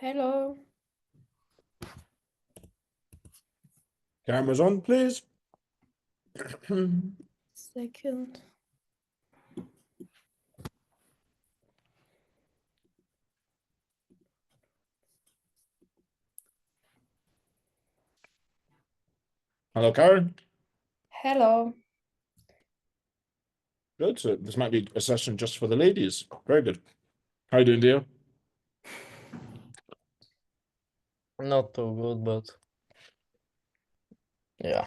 Hello. Cameras on, please. Second. Hello, Karen. Hello. Good. So this might be a session just for the ladies. Very good. How you doing, dear? Not too good, but yeah.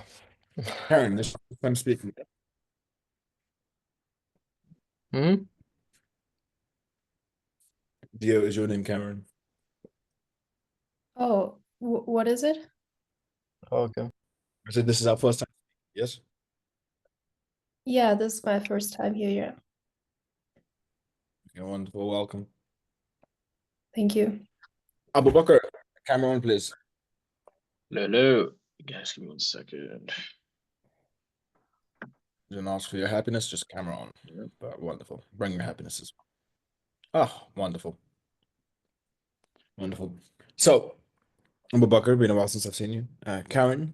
Karen, this I'm speaking. Hmm? Dio is your name, Cameron. Oh, what is it? Okay. I said this is our first time. Yes. Yeah, this is my first time here. Yeah. Okay, wonderful. Welcome. Thank you. Abu Bakr, camera on, please. Hello. Guys, give me 1 second. Don't ask for your happiness, just camera on. Yep. But wonderful. Bring your happinesses. Ah, wonderful. Wonderful. So, Abu Bakr, been a while since I've seen you. Karen,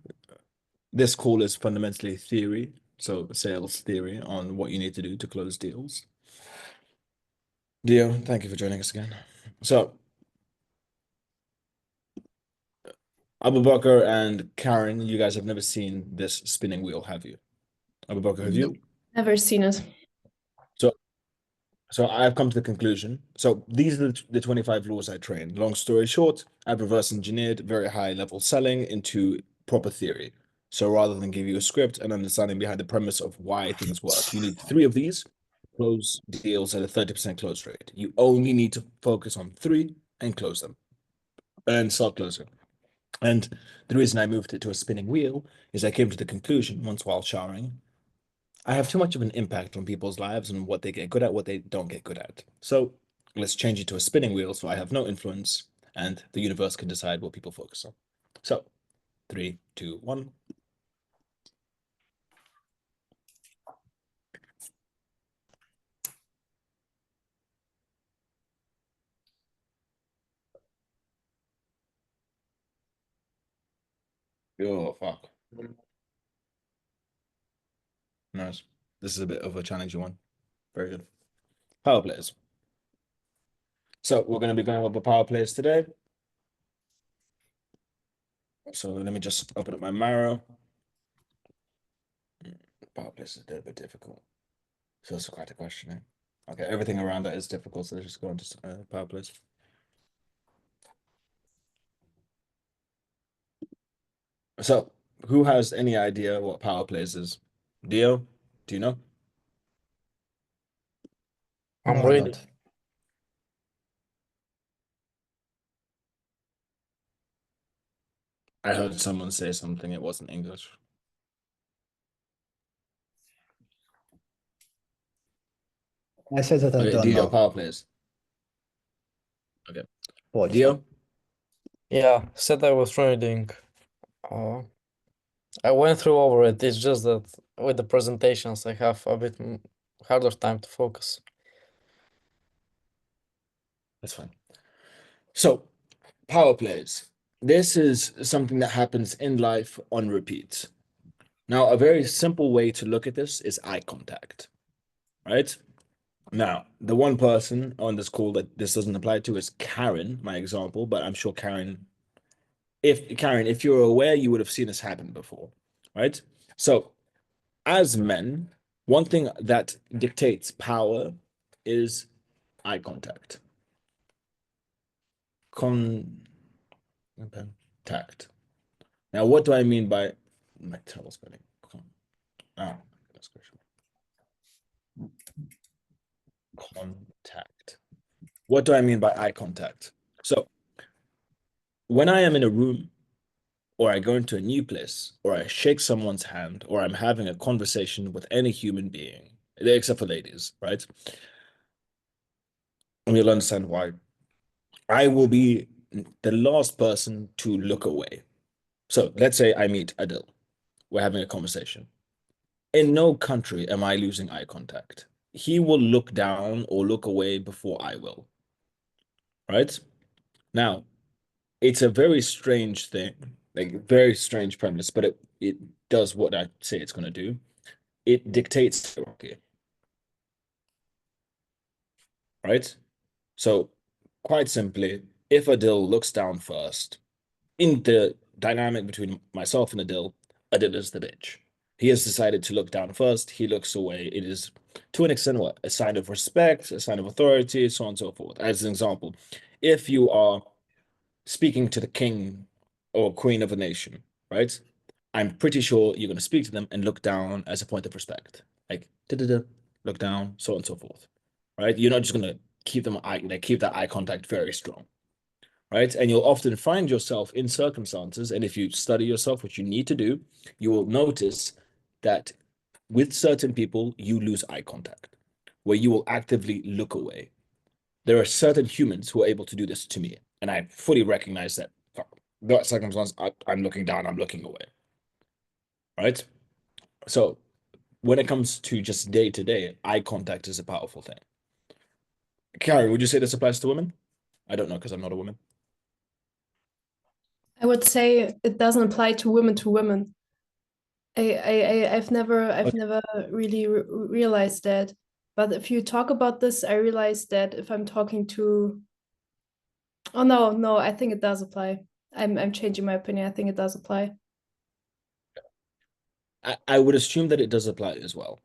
this call is fundamentally theory, so sales theory on what you need to do to close deals. Dio, thank you for joining us again. So, Abu Bakr and Karen, you guys have never seen this spinning wheel, have you? Abu Bakr, have you? Never seen it. So I've come to the conclusion. So these are the 25 laws I trained. Long story short, I've reverse engineered very high level selling into proper theory. So rather than give you a script and understanding behind the premise of why things work, you need 3 of these, close deals at a 30% close rate. You only need to focus on 3 and close them and start closing. And the reason I moved it to a spinning wheel is I came to the conclusion once while showering, I have too much of an impact on people's lives and what they get good at, what they don't get good at. So let's change it to a spinning wheel so I have no influence and the universe can decide what people focus on. So 3, 2, 1. Oh, fuck. Nice. This is a bit of a challenging one. Very good. Power plays. So we're going to be going over power plays today. So let me just open up my Miro. Power plays is a little bit difficult. So it's quite a question. Okay, everything around that is difficult, so let's just go into power plays. So who has any idea what power plays is? Dio, do you know? I'm No, I reading. don't. I heard someone say something, it wasn't English. I said that I Okay, don't Dio, know. power plays. Okay. What? Dio? Yeah, said I was reading. Uh, I went through over it. It's just that with the presentations, I have a bit harder time to focus. That's fine. So, power plays. This is something that happens in life on repeat. Now, a very simple way to look at this is eye contact, right? Now, the one person on this call that this doesn't apply to is Karen, my example, but I'm sure Karen, if you're aware, you would have seen this happen before, right? So, as men, one thing that dictates power is eye contact. Contact. Now, what do I mean by my terrible spelling? Goodness gracious. Contact. What do I mean by eye contact? So, when I am in a room, or I go into a new place, or I shake someone's hand, or I'm having a conversation with any human being, except for ladies, right? And you'll understand why. I will be the last person to look away. So let's say I meet Adil. We're having a conversation. In no country am I losing eye contact. He will look down or look away before I will. Right? Now, it's a very strange thing, like very strange premise, but it does what I say it's going to do. It dictates hierarchy, right? So quite simply, if Adil looks down first, in the dynamic between myself and Adil is the bitch. He has decided to look down first. He looks away. It is, to an extent, what? A sign of respect, a sign of authority, so on and so forth. As an example, if you are speaking to the king or queen of a nation, right? I'm pretty sure you're going to speak to them and look down as a point of respect. Like, da-da-da, look down, so on and so forth, right? You're not just going to keep them keep that eye contact very strong, right? And you'll often find yourself in circumstances, and if you study yourself, which you need to do, you will notice that with certain people, you lose eye contact, where you will actively look away. There are certain humans who are able to do this to me, and I fully recognize that. That circumstance, I'm looking down, I'm looking away, right? So when it comes to just day to day, eye contact is a powerful thing. Karen, would you say this applies to women? I don't know because I'm not a woman. I would say it doesn't apply to women. I've never really realized that. But if you talk about this, I realize that if I'm talking to, oh no, I think it does apply. I'm changing my opinion. I think it does apply. I would assume that it does apply as well,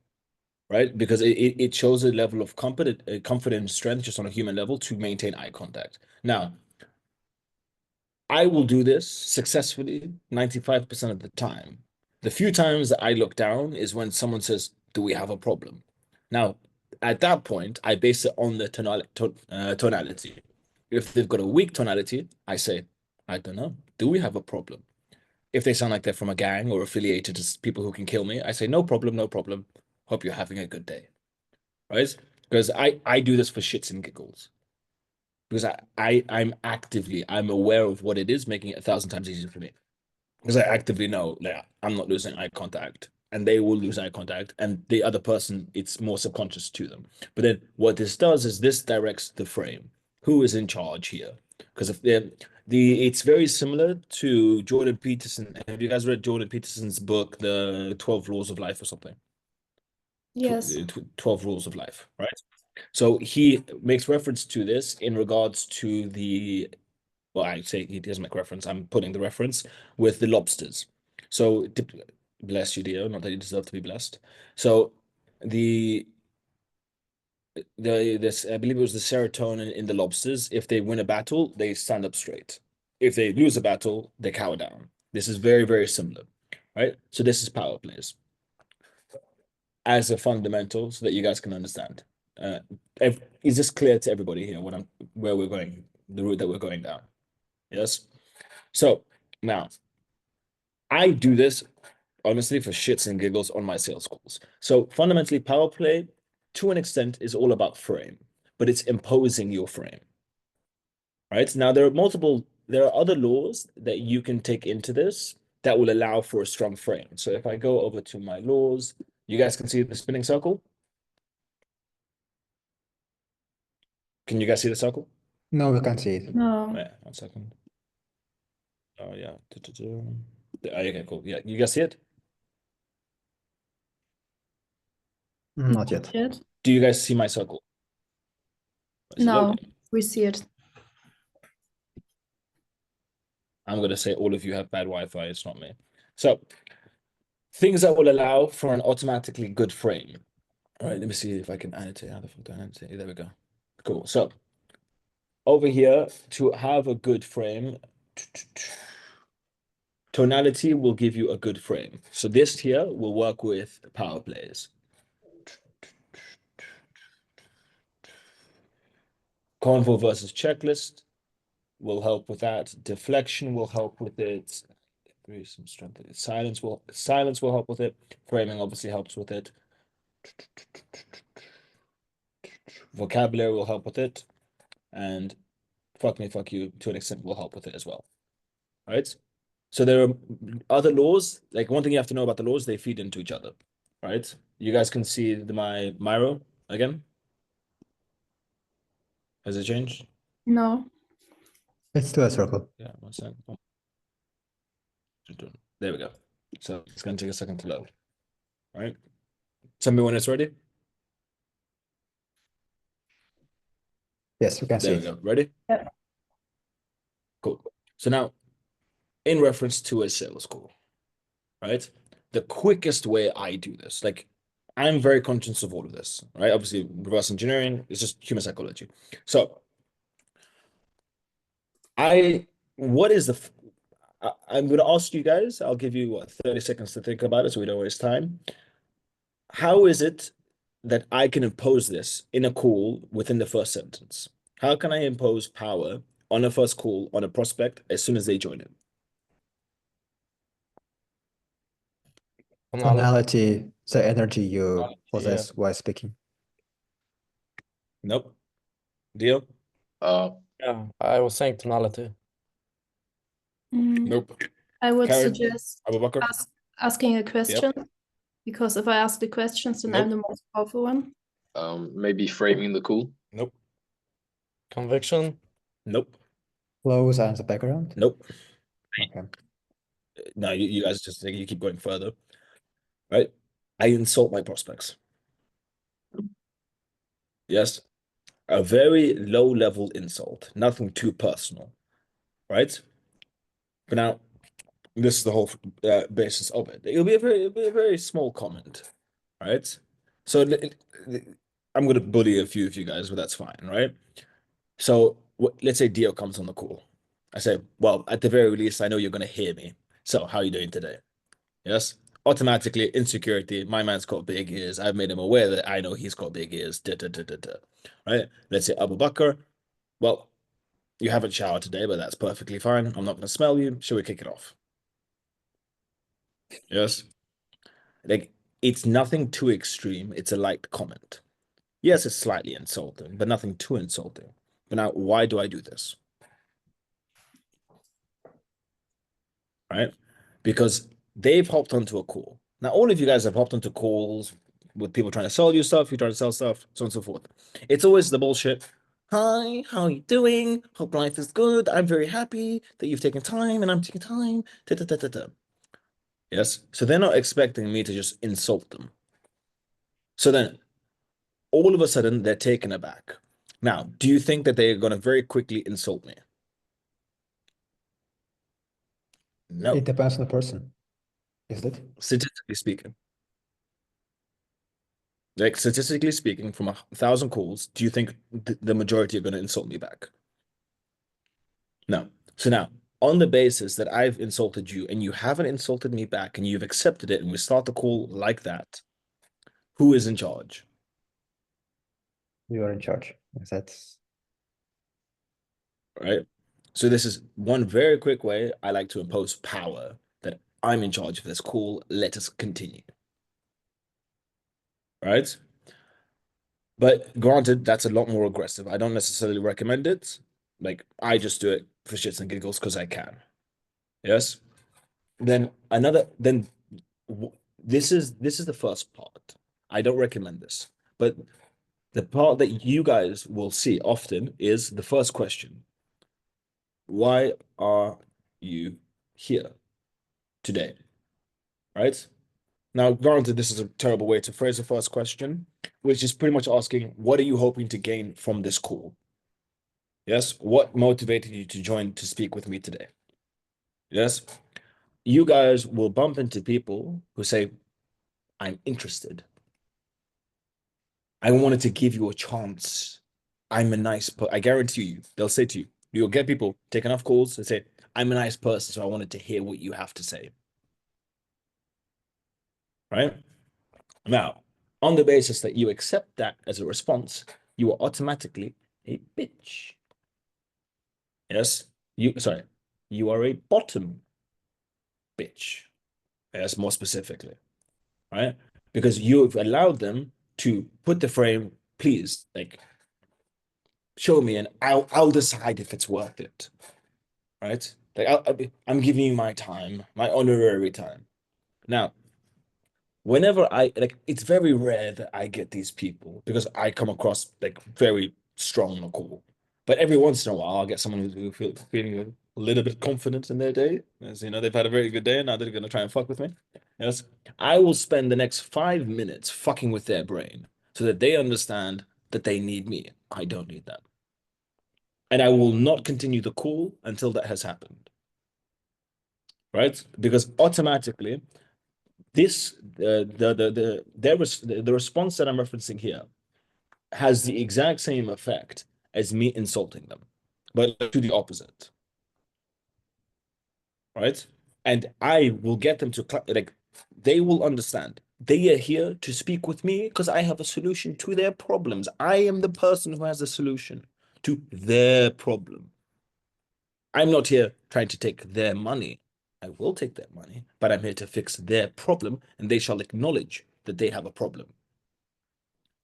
right? Because it shows a level of confidence and strength just on a human level to maintain eye contact. Now, I will do this successfully 95% of the time. The few times that I look down is when someone says, "Do we have a problem?" Now, at that point, I base it on the tonality. If they've got a weak tonality, I say, "I don't know. Do we have a problem?" If they sound like they're from a gang or affiliated to people who can kill me, I say, "No problem, no problem. Hope you're having a good day." Right? Because I do this for shits and giggles. Because I'm aware of what it is, making it 1,000 times easier for me. Because I actively know that I'm not losing eye contact and they will lose eye contact, and the other person, it's more subconscious to them. But then what this does is this directs the frame. Who is in charge here? Because if it's very similar to Jordan Peterson. Have you guys read Jordan Peterson's book, The 12 Laws of Life or something? Yes. 12 Rules of Life, right? So he makes reference to this in regards to the, well, I say he doesn't make reference, I'm putting the reference with the lobsters. So bless you, dear, not that you deserve to be blessed. So this, I believe it was the serotonin in the lobsters. If they win a battle, they stand up straight. If they lose a battle, they cower down. This is very, very similar, right? So this is power plays as a fundamental so that you guys can understand. Is this clear to everybody here where we're going, the route that we're going down? Yes. So now I do this honestly for shits and giggles on my sales calls. So fundamentally, power play to an extent is all about frame, but it's imposing your frame. Right? Now there are other laws that you can take into this that will allow for a strong frame. So if I go over to my laws, you guys can see the spinning circle. Can you guys see the circle? No, we can't see it. No. Yeah, 1 second. Oh yeah. Okay, cool. Yeah, you guys see it? Not yet. Yet? Do you guys see my circle? Is it No, loading? we see it. I'm gonna say all of you have bad Wi-Fi. It's not me. So things that will allow for an automatically good frame. All right, let me see if I can annotate. How the fuck do I annotate? There we go. Cool. So over here, to have a good frame, tonality will give you a good frame. So this here will work with power plays. Convo versus checklist will help with that. Deflection will help with it. Some strength. Silence will help with it. Framing obviously helps with it. Vocabulary will help with it, and fuck me, fuck you to an extent will help with it as well. All right. So there are other laws. Like one thing you have to know about the laws, they feed into each other. Right. You guys can see my Miro again. Has it changed? No. It's still a circle. Yeah, 1 second. Oh. There we go. So it's going to take a second to load. All right. Tell me when it's ready. Yes, we can see There we it. go. Ready? Yep. Cool. So now, in reference to a sales call, right? The quickest way I do this, like I'm very conscious of all of this, right? Obviously, reverse engineering is just human psychology. So what is I'm going to ask you guys, I'll give you 30 seconds to think about it so we don't waste time. How is it that I can impose this in a call within the first sentence? How can I impose power on a first call on a prospect as soon as they join it? Tonality, the energy you Yeah. possess while speaking. Nope. Deal? Yeah, I was saying tonality. Nope. I would Karen? suggest Abu Bakr? asking a question, because if I ask the questions, then I'm the most powerful one. Maybe framing the call. Nope. Conviction. Nope. Close and the background. Nope. Okay. No, you guys just you keep going further, right? I insult my prospects. Yes, a very low level insult, nothing too personal, right? But now, this is the whole basis of it. It'll be a very small comment, right? So I'm gonna bully a few of you guys, but that's fine, right? So let's say Dio comes on the call. I say, well, at the very least, I know you're gonna hear me. So how are you doing today? Yes. Automatically, insecurity. My man's got big ears. I've made him aware that I know he's got big ears. Da, da, da, da, da. Right? Let's say Abu Bakr. Well, you haven't showered today, but that's perfectly fine. I'm not going to smell you. Shall we kick it off? Yes. Like, it's nothing too extreme. It's a light comment. Yes, it's slightly insulting, but nothing too insulting. But now, why do I do this? Right? Because they've hopped onto a call. Now, all of you guys have hopped onto calls with people trying to sell you stuff, you trying to sell stuff, so on and so forth. It's always the bullshit. Hi, how are you doing? Hope life is good. I'm very happy that you've taken time and I'm taking time. Da, da, da, da, da. Yes. So they're not expecting me to just insult them. So then all of a sudden they're taken aback. Now, do you think that they're going to very quickly insult me? No. It depends on the person. Is it? Statistically speaking. Like statistically speaking, from 1,000 calls, do you think the majority are going to insult me back? No. So now, on the basis that I've insulted you and you haven't insulted me back and you've accepted it and we start the call like that, who is in charge? You are in charge. That's Right? So this is one very quick way I like to impose power that I'm in charge of this call. Let us continue. Right? But granted, that's a lot more aggressive. I don't necessarily recommend it. Like, I just do it for shits and giggles because I can. Yes. Then this is the first part. I don't recommend this, but the part that you guys will see often is the first question. Why are you here today? Right? Now, granted, this is a terrible way to phrase the first question, which is pretty much asking, what are you hoping to gain from this call? Yes. What motivated you to join to speak with me today? Yes. You guys will bump into people who say, I'm interested. I wanted to give you a chance. I'm a nice I guarantee you, they'll say to you, you'll get people take enough calls and say, I'm a nice person, so I wanted to hear what you have to say. Right? Now, on the basis that you accept that as a response, you are automatically a bitch. Yes, you are a bottom bitch. Yes, more specifically, right? Because you've allowed them to put the frame, please, like, show me and I'll decide if it's worth it, right? Like I'm giving you my time, my honorary time. Now, whenever it's very rare that I get these people because I come across like very strong on the call. But every once in a while, I'll get someone who feeling a little bit confident in their day. As you know, they've had a very good day and now they're going to try and fuck with me. Yes. I will spend the next 5 minutes fucking with their brain so that they understand that they need me. I don't need them. And I will not continue the call until that has happened. Right? Because automatically, this the response that I'm referencing here has the exact same effect as me insulting them, but to the opposite. Right? And I will get them to like they will understand. They are here to speak with me because I have a solution to their problems. I am the person who has a solution to their problem. I'm not here trying to take their money. I will take their money, but I'm here to fix their problem, and they shall acknowledge that they have a problem.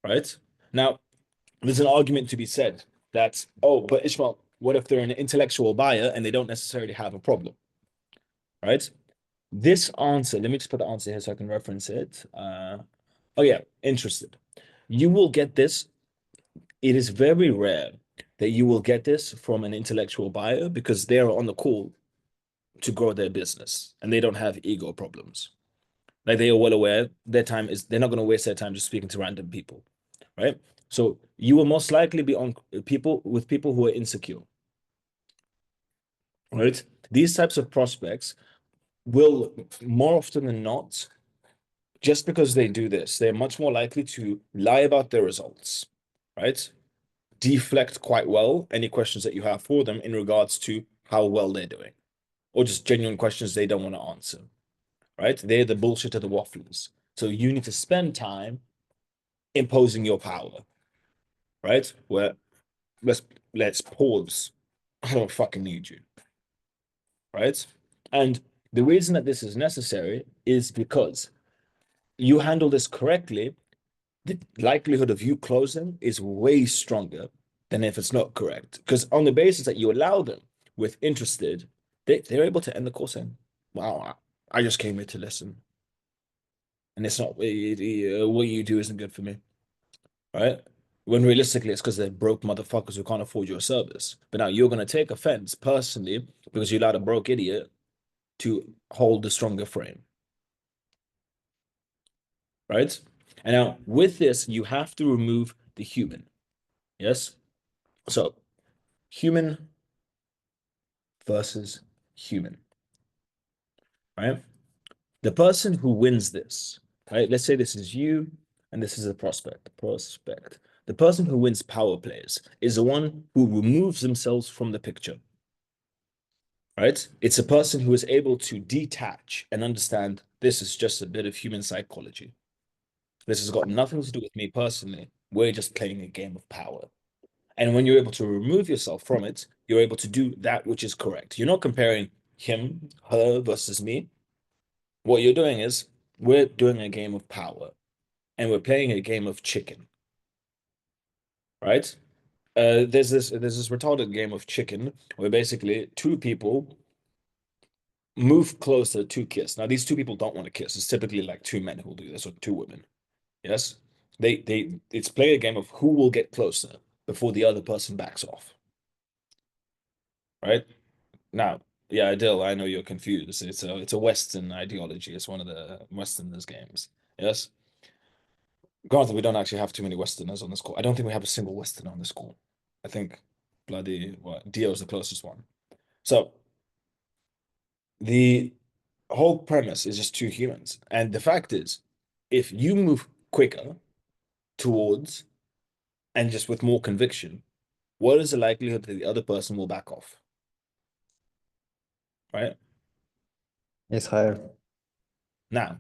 Right? Now, there's an argument to be said that, oh, but Ishmael, what if they're an intellectual buyer and they don't necessarily have a problem? Right? This answer, let me just put the answer here so I can reference it. Oh yeah, interested. You will get this. It is very rare that you will get this from an intellectual buyer because they're on the call to grow their business and they don't have ego problems. Like they are well aware they're not going to waste their time just speaking to random people, right? So you will most likely be on people who are insecure, right? These types of prospects will more often than not, just because they do this, they're much more likely to lie about their results, right? Deflect quite well any questions that you have for them in regards to how well they're doing, or just genuine questions they don't want to answer, right? They're the bullshit of the wafflers. So you need to spend time imposing your power, right? Where let's pause. I don't fucking need you, right? And the reason that this is necessary is because you handle this correctly, the likelihood of you closing is way stronger than if it's not correct. Because on the basis that you allow them with interested, they're able to end the call saying, wow, I just came here to listen. And it's not what you do isn't good for me. Right? When realistically, it's because they're broke motherfuckers who can't afford your service. But now you're going to take offense personally because you allowed a broke idiot to hold the stronger frame. Right? And now with this, you have to remove the human. Yes? So human versus human. Right? The person who wins this, right? Let's say this is you and this is a prospect. The person who wins power plays is the one who removes themselves from the picture. Right? It's a person who is able to detach and understand this is just a bit of human psychology. This has got nothing to do with me personally. We're just playing a game of power. And when you're able to remove yourself from it, you're able to do that which is correct. You're not comparing him, her versus me. What you're doing is we're doing a game of power and we're playing a game of chicken. Right? There's this retarded game of chicken where basically two people move closer to kiss. Now, these two people don't want to kiss. It's typically like two men who will do this or two women. Yes. It's play a game of who will get closer before the other person backs off. Right? Now, yeah, Adil, I know you're confused. It's a Western ideology. It's one of the Westerners games. Yes. Granted, we don't actually have too many Westerners on this call. I don't think we have a single Westerner on this call. I think bloody Dio is the closest one. So the whole premise is just two humans. And the fact is, if you move quicker towards and just with more conviction, what is the likelihood that the other person will back off? Right? It's higher. Now,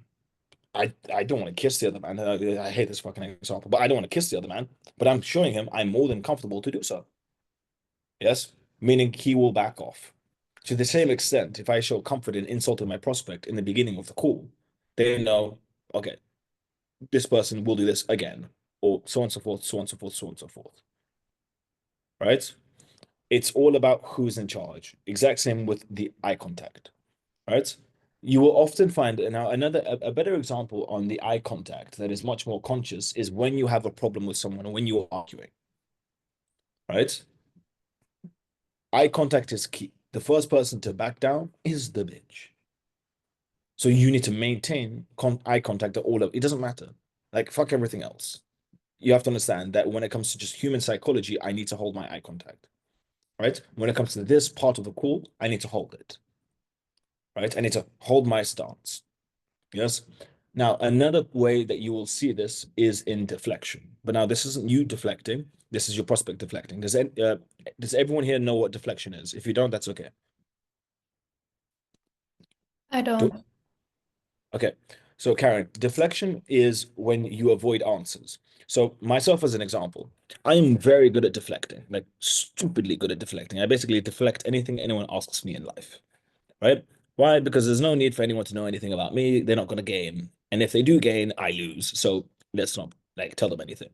I don't want to kiss the other man. I hate this fucking example, but I don't want to kiss the other man. But I'm showing him I'm more than comfortable to do so. Yes? Meaning he will back off. To the same extent, if I show comfort in insulting my prospect in the beginning of the call, they know, okay, this person will do this again, or so on and so forth, so on and so forth, so on and so forth. Right? It's all about who's in charge. Exact same with the eye contact. Right? You will often find now a better example on the eye contact that is much more conscious is when you have a problem with someone or when you are arguing. Right? eye contact is key. The first person to back down is the bitch. So you need to maintain eye contact at all of it. Doesn't matter. Like, fuck everything else. You have to understand that when it comes to just human psychology, I need to hold my eye contact. Right? When it comes to this part of the call, I need to hold it. Right? I need to hold my stance. Yes. Now, another way that you will see this is in deflection. But now this isn't you deflecting. This is your prospect deflecting. Does everyone here know what deflection is? If you don't, that's okay. I don't. Okay. So Karen, deflection is when you avoid answers. So myself as an example, I am very good at deflecting, like stupidly good at deflecting. I basically deflect anything anyone asks me in life, right? Why? Because there's no need for anyone to know anything about me. They're not going to gain. And if they do gain, I lose. So let's not like tell them anything.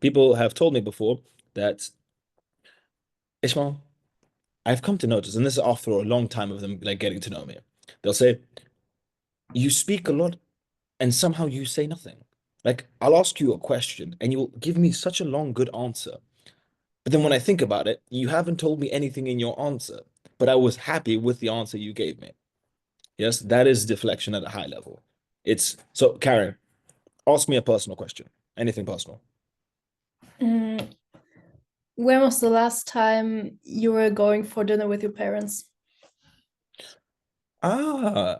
People have told me before that, Ishmael, I've come to notice, and this is after a long time of them like getting to know me. They'll say, you speak a lot and somehow you say nothing. Like I'll ask you a question and you'll give me such a long, good answer. But then when I think about it, you haven't told me anything in your answer, but I was happy with the answer you gave me. Yes, that is deflection at a high level. It's so, Karen, ask me a personal question. Anything personal. Mm, when was the last time you were going for dinner with your parents? Ah,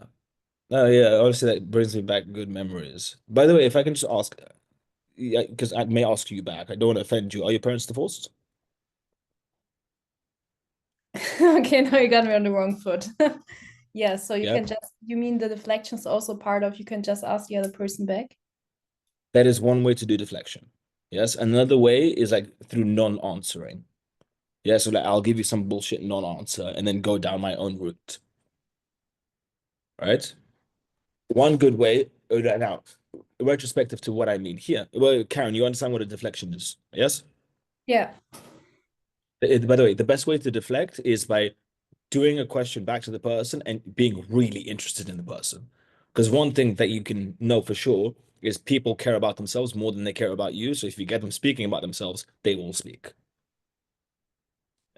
oh yeah, obviously that brings me back good memories. By the way, if I can just ask, yeah, because I may ask you back, I don't want to offend you. Are your parents divorced? Okay, now you got me on the wrong foot. Yeah, so you Yeah, can just, you mean the deflection is also part of, you can just ask the other person back? that is one way to do deflection. Yes, another way is like through non-answering. Yeah, so like I'll give you some bullshit non-answer and then go down my own route. Right? One good way, now, retrospective to what I mean here. Well, Karen, you understand what a deflection is? Yes? Yeah. By the way, the best way to deflect is by doing a question back to the person and being really interested in the person. Because one thing that you can know for sure is people care about themselves more than they care about you. So if you get them speaking about themselves, they will speak.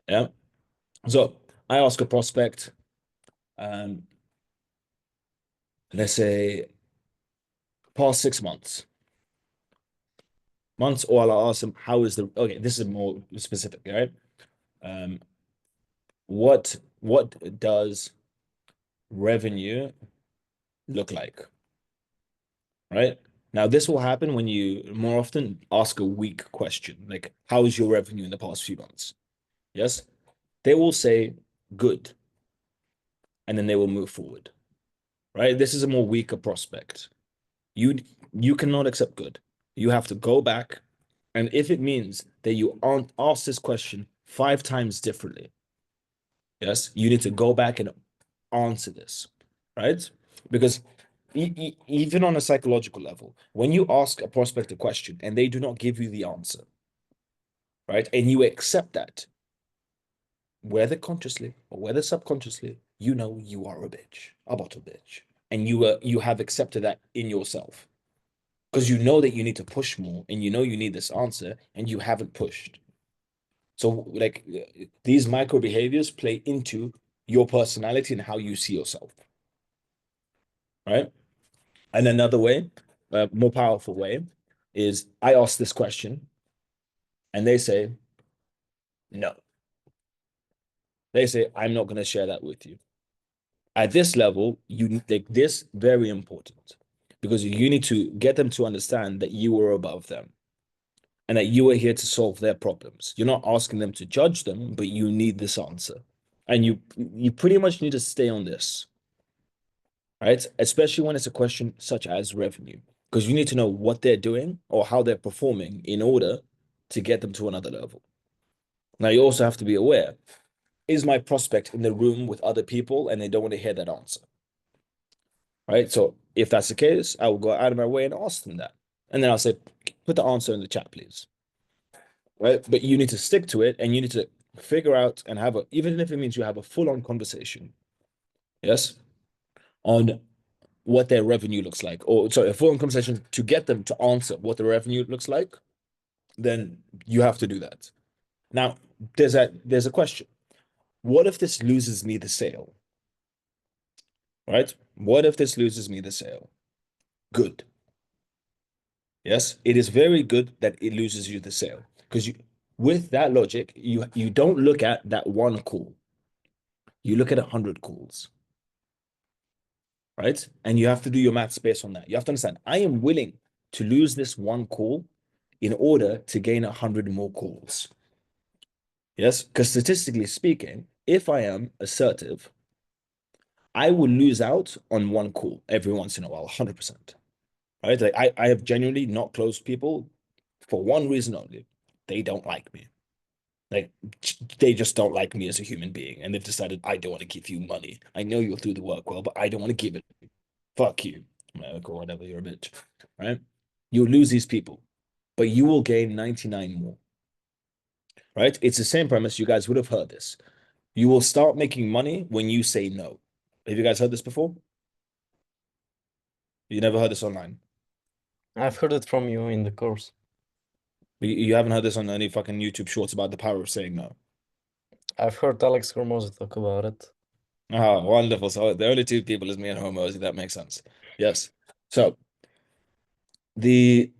Yeah. So I ask a prospect, um, let's say past 6 months. Or I'll ask them, how is the okay, this is more specific, right? What does revenue look like? Right? Now, this will happen when you more often ask a weak question, like, how is your revenue in the past few months? Yes, they will say good, and then they will move forward. Right? This is a more weaker prospect. You cannot accept good. You have to go back, and if it means that you aren't asked this question 5 times differently, yes, you need to go back and answer this, right? Because even on a psychological level, when you ask a prospect a question and they do not give you the answer, right, and you accept that, whether consciously or whether subconsciously, you know you are a bitch, a bottle bitch, and you have accepted that in yourself because you know that you need to push more and you know you need this answer and you haven't pushed. So like these micro behaviors play into your personality and how you see yourself, right? And another way, more powerful way, is I ask this question and they say, no. They say, I'm not going to share that with you. At this level, you take this very important because you need to get them to understand that you are above them and that you are here to solve their problems. You're not asking them to judge them, but you need this answer. And you pretty much need to stay on this, right? Especially when it's a question such as revenue, because you need to know what they're doing or how they're performing in order to get them to another level. Now, you also have to be aware, is my prospect in the room with other people and they don't want to hear that answer? Right? So if that's the case, I will go out of my way and ask them that. And then I'll say, put the answer in the chat, please. Right? But you need to stick to it and you need to figure out and have even if it means you have a full-on conversation, yes, on what their revenue looks like, or sorry, a full conversation to get them to answer what the revenue looks like, then you have to do that. Now, there's a question. what if this loses me the sale? Right? What if this loses me the sale? Good. Yes, it is very good that it loses you the sale, because with that logic, you don't look at that one call. You look at 100 calls, right? And you have to do your maths based on that. You have to understand, I am willing to lose this one call in order to gain 100 more calls. Yes, because statistically speaking, if I am assertive, I will lose out on one call every once in a while, 100%. Right? Like I have genuinely not closed people for one reason only. They don't like me. Like they just don't like me as a human being. And they've decided, I don't want to give you money. I know you'll do the work well, but I don't want to give it. Fuck you. Or whatever, you're a bitch. Right? You'll lose these people, but you will gain 99 more. Right? It's the same premise. You guys would have heard this. You will start making money when you say no. Have you guys heard this before? You never heard this online? I've heard it from you in the course. You haven't heard this on any fucking YouTube shorts about the power of saying no? I've heard Alex Hormozy talk about it. Oh, wonderful. So the only two people is me and Hormozy. That makes sense. Yes. So the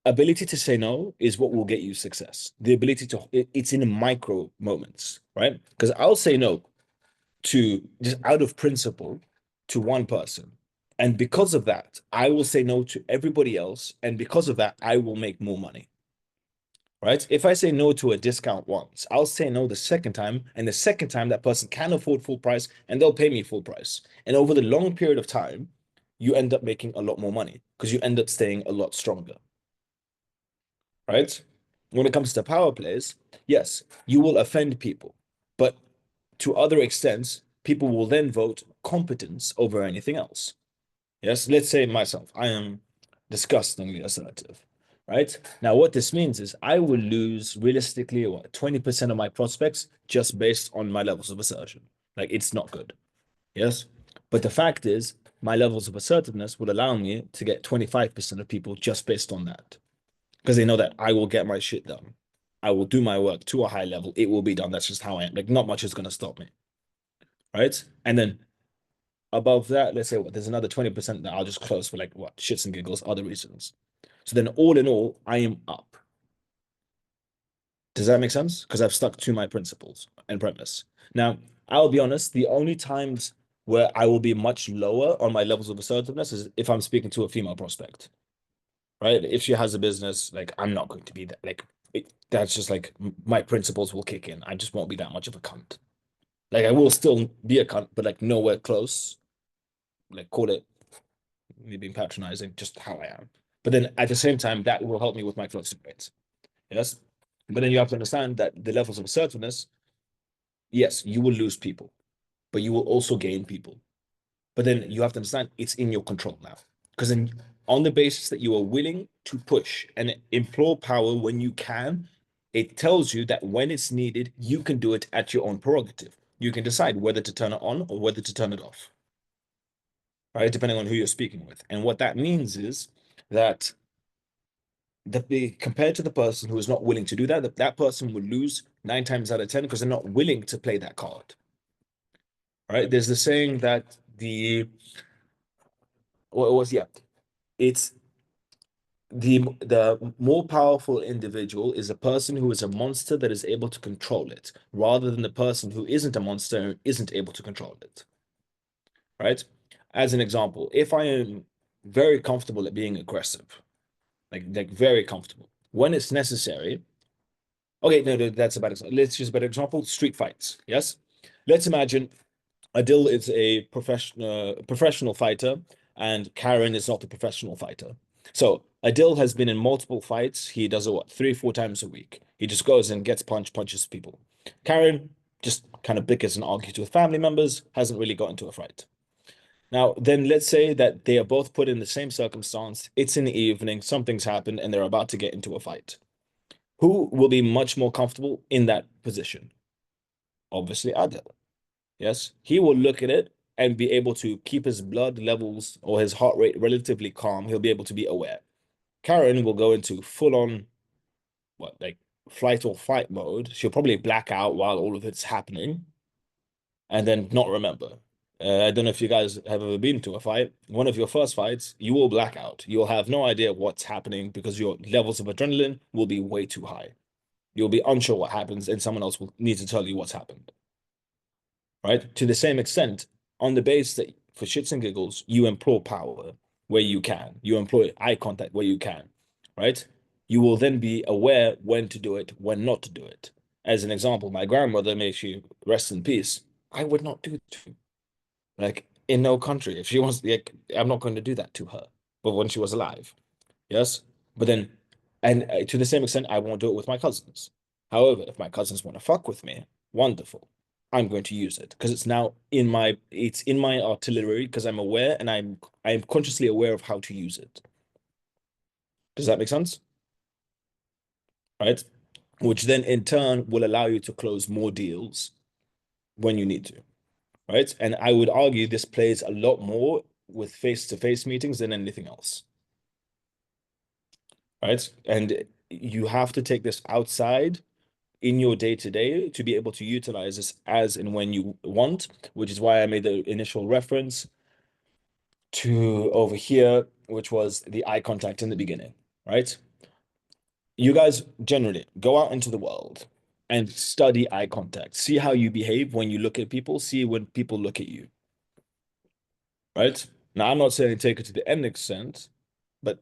ability to say no is what will get you success. The ability to, it's in micro moments, right? Because I'll say no to, just out of principle, to one person. And because of that, I will say no to everybody else. And because of that, I will make more money. Right? If I say no to a discount once, I'll say no the second time. And the second time, that person can afford full price and they'll pay me full price. And over the long period of time, you end up making a lot more money because you end up staying a lot stronger. Right? When it comes to power plays, yes, you will offend people, but to other extents, people will then vote competence over anything else. Yes, let's say myself, I am disgustingly assertive, right? Now, what this means is I will lose realistically what 20% of my prospects just based on my levels of assertion. Like it's not good. Yes. But the fact is, my levels of assertiveness will allow me to get 25% of people just based on that. Because they know that I will get my shit done. I will do my work to a high level. It will be done. That's just how I am. Like not much is going to stop me. Right. And then above that, let's say what there's another 20% that I'll just close for like what shits and giggles, other reasons. So then all in all, I am up. Does that make sense? Because I've stuck to my principles and premise. Now, I'll be honest, the only times where I will be much lower on my levels of assertiveness is if I'm speaking to a female prospect. Right? If she has a business, like I'm not going to be that like that's just like my principles will kick in. I just won't be that much of a cunt. Like I will still be a cunt, but like nowhere close. Like call it me being patronizing, just how I am. But then at the same time, that will help me with my closing rates. Yes. But then you have to understand that the levels of assertiveness, yes, you will lose people, but you will also gain people. But then you have to understand it's in your control now. Because then on the basis that you are willing to push and implore power when you can, it tells you that when it's needed, you can do it at your own prerogative. You can decide whether to turn it on or whether to turn it off. Right? Depending on who you're speaking with. And what that means is that compared to the person who is not willing to do that, that person will lose 9 times out of 10 because they're not willing to play that card. Right? There's the saying that it's the more powerful individual is a person who is a monster that is able to control it, rather than the person who isn't a monster and isn't able to control it. Right? As an example, if I am very comfortable at being aggressive, like very comfortable, when it's necessary. Okay, no, that's a bad example. Let's use a better example. Street fights. Yes. Let's imagine Adil is a professional fighter and Karen is not a professional fighter. So Adil has been in multiple fights. He does it what 3-4 times a week. He just goes and gets punches people. Karen just kind of bickers and argues with family members, hasn't really got into a fight. Now, then let's say that they are both put in the same circumstance. It's in the evening, something's happened, and they're about to get into a fight. Who will be much more comfortable in that position? Obviously, Adil. Yes, he will look at it and be able to keep his blood levels or his heart rate relatively calm. He'll be able to be aware. Karen will go into full on, flight or fight mode, she'll probably black out while all of it's happening and then not remember. I don't know if you guys have ever been to a fight. One of your first fights, you will black out. You'll have no idea what's happening because your levels of adrenaline will be way too high. You'll be unsure what happens, and someone else will need to tell you what's happened. Right? To the same extent, on the base that for shits and giggles, you employ power where you can. You employ eye contact where you can. Right? You will then be aware when to do it, when not to do it. As an example, my grandmother, may she rest in peace, I would not do it. Like in no country, if she wants, like, I'm not going to do that to her. But when she was alive, yes. But then, and to the same extent, I won't do it with my cousins. However, if my cousins want to fuck with me, wonderful. I'm going to use it because it's now it's in my artillery because I'm aware and I'm consciously aware of how to use it. Does that make sense? Right? Which then in turn will allow you to close more deals when you need to. Right? And I would argue this plays a lot more with face-to-face meetings than anything else. Right? And you have to take this outside in your day-to-day to be able to utilize this as and when you want, which is why I made the initial reference to over here, which was the eye contact in the beginning, right? You guys generally go out into the world and study eye contact. See how you behave when you look at people, see when people look at you. Right? Now, I'm not saying take it to the end extent, but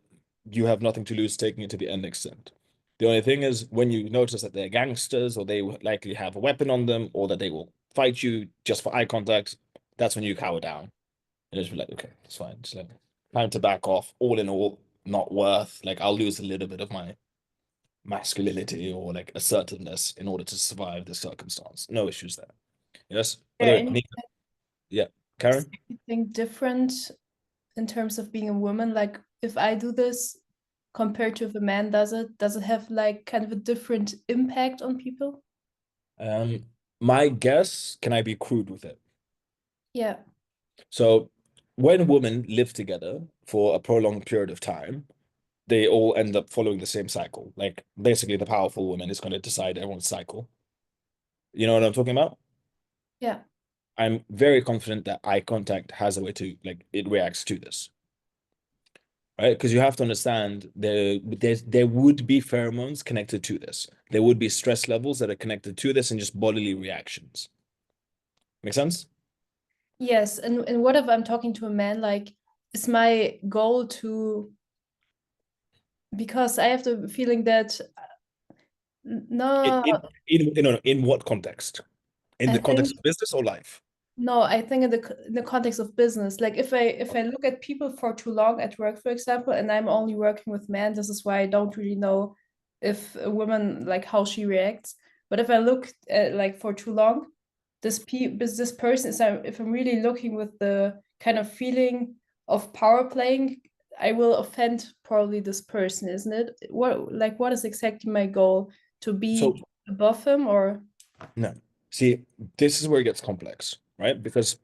you have nothing to lose taking it to the end extent. The only thing is when you notice that they're gangsters or they will likely have a weapon on them or that they will fight you just for eye contact, that's when you cower down. And just be like, okay, it's fine. Just like time to back off. All in all, not worth. Like I'll lose a little bit of my masculinity or like assertiveness in order to survive the circumstance. No issues there. Yes. By the way, Nika, yeah, Karen? Anything different in terms of being a woman? Like if I do this compared to if a man does it have like kind of a different impact on people? My guess, can I be crude with it? Yeah. So when women live together for a prolonged period of time, they all end up following the same cycle. Like basically the powerful woman is going to decide everyone's cycle. You know what I'm talking about? Yeah. I'm very confident that eye contact has a way to like it reacts to this. Right? Because you have to understand there would be pheromones connected to this. There would be stress levels that are connected to this and just bodily reactions. Make sense? Yes. And what if I'm talking to a man? Like, is my goal to, because I have the feeling that no, In what context? In I the context think of business or life? no, I think in the context of business, like if I look at people for too long at work, for example, and I'm only working with men, this is why I don't really know if a woman like how she reacts. But if I look at like for too long, this person is if I'm really looking with the kind of feeling of power playing, I will offend probably this person, isn't it? What is exactly my goal? To be So above him or no. See, this is where it gets complex, right? Because